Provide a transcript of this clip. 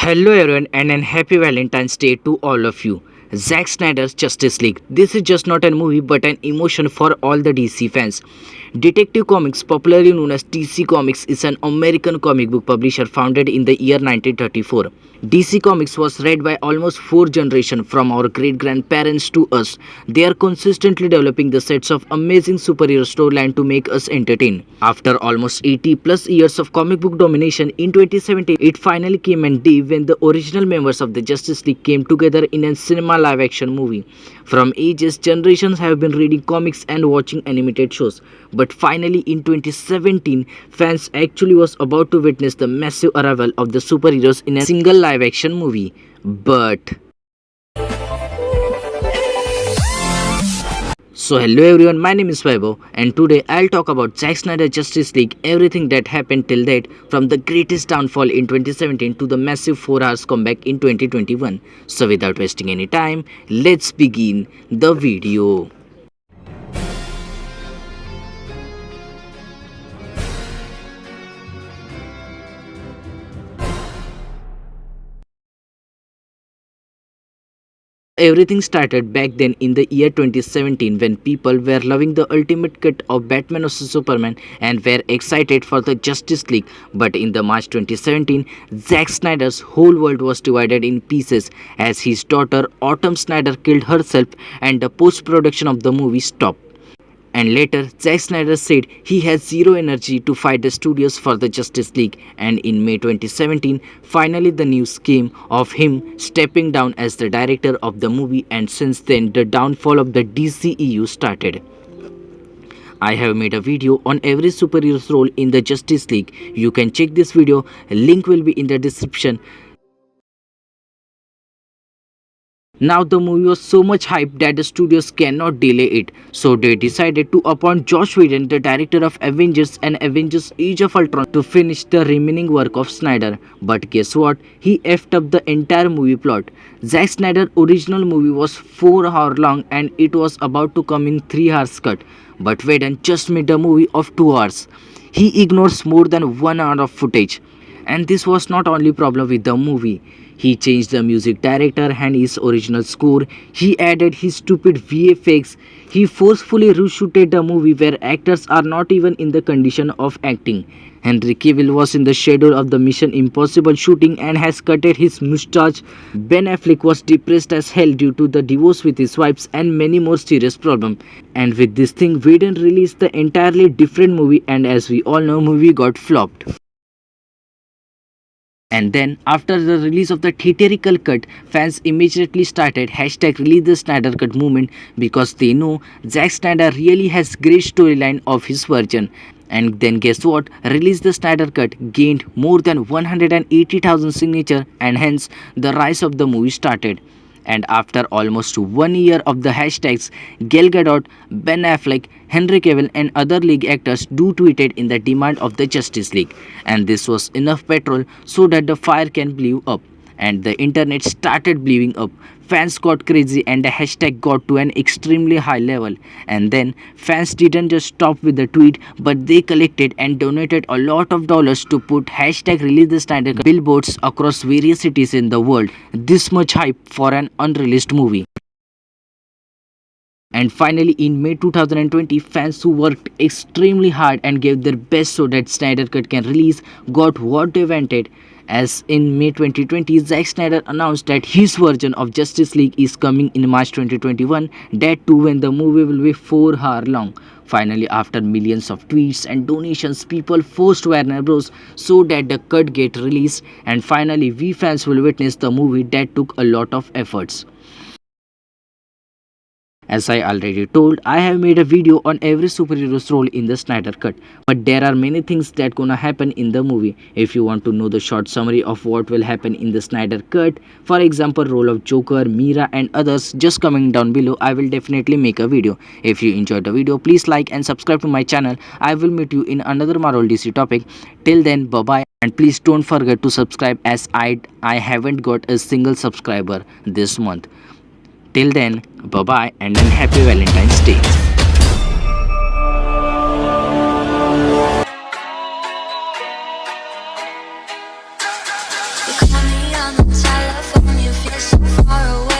Hello everyone and an happy Valentine's Day to all of you. Zack Snyder's Justice League. This is just not a movie but an emotion for all the DC fans. Detective Comics, popularly known as DC Comics, is an American comic book publisher founded in the year 1934. DC Comics was read by almost four generations from our great-grandparents to us. They are consistently developing the sets of amazing superhero storyline to make us entertain. After almost 80 plus years of comic book domination, in 2017 it finally came and day when the original members of the Justice League came together in a cinema live-action movie. From ages, generations have been reading comics and watching animated shows. But finally in 2017, fans actually was about to witness the massive arrival of the superheroes in a single live-action movie. So hello everyone, my name is Vaibhav and today I'll talk about Zack Snyder Justice League, everything that happened till date from the greatest downfall in 2017 to the massive 4 hours comeback in 2021. So without wasting any time, let's begin the video. Everything started back then in the year 2017 when people were loving the ultimate cut of Batman vs Superman and were excited for the Justice League. But in the March 2017, Zack Snyder's whole world was divided in pieces as his daughter Autumn Snyder killed herself and the post-production of the movie stopped. And later, Zack Snyder said he has zero energy to fight the studios for the Justice League. And in May 2017, finally the news came of him stepping down as the director of the movie, and since then the downfall of the DCEU started. I have made a video on every superhero's role in the Justice League. You can check this video, link will be in the description. Now the movie was so much hype that the studios cannot delay it, so they decided to appoint Joss Whedon, the director of Avengers and Avengers Age of Ultron, to finish the remaining work of Snyder. But guess what? He effed up the entire movie plot. Zack Snyder's original movie was 4 hours long and it was about to come in 3 hours cut. But Whedon just made a movie of 2 hours. He ignores more than 1 hour of footage. And this was not only problem with the movie. He changed the music director and his original score. He added his stupid VFX. He forcefully reshooted the movie where actors are not even in the condition of acting. Henry Cavill was in the schedule of the Mission Impossible shooting and has cutted his mustache. Ben Affleck was depressed as hell due to the divorce with his wives and many more serious problems. And with this thing, Whedon released the entirely different movie, and as we all know, movie got flopped. And then, after the release of the theatrical cut, fans immediately started #Release the Snyder Cut movement because they know Zack Snyder really has great storyline of his version. And then guess what? Release the Snyder Cut gained more than 180,000 signatures, and hence the rise of the movie started. And after almost 1 year of the hashtags, Gal Gadot, Ben Affleck, Henry Cavill and other league actors do tweeted in the demand of the Justice League. And this was enough petrol so that the fire can blow up. And the internet started blowing up. Fans got crazy and the hashtag got to an extremely high level. And then fans didn't just stop with the tweet, but they collected and donated a lot of dollars to put #Release the Snyder Cut billboards across various cities in the world. This much hype for an unreleased movie. And finally in May 2020, fans who worked extremely hard and gave their best so that Snyder Cut can release got what they wanted. As in May 2020, Zack Snyder announced that his version of Justice League is coming in March 2021, that too when the movie will be 4 hours long. Finally, after millions of tweets and donations, people forced Warner Bros. So that the cut get released, and finally we fans will witness the movie that took a lot of efforts. As I already told, I have made a video on every superhero's role in the Snyder Cut. But there are many things that gonna happen in the movie. If you want to know the short summary of what will happen in the Snyder Cut, for example role of Joker, Mira and others, just comment down below. I will definitely make a video. If you enjoyed the video, please like and subscribe to my channel. I will meet you in another Marvel DC topic. Till then, bye bye, and please don't forget to subscribe as I haven't got a single subscriber this month. Till then, bye-bye and then happy Valentine's Day. You call me on the far away.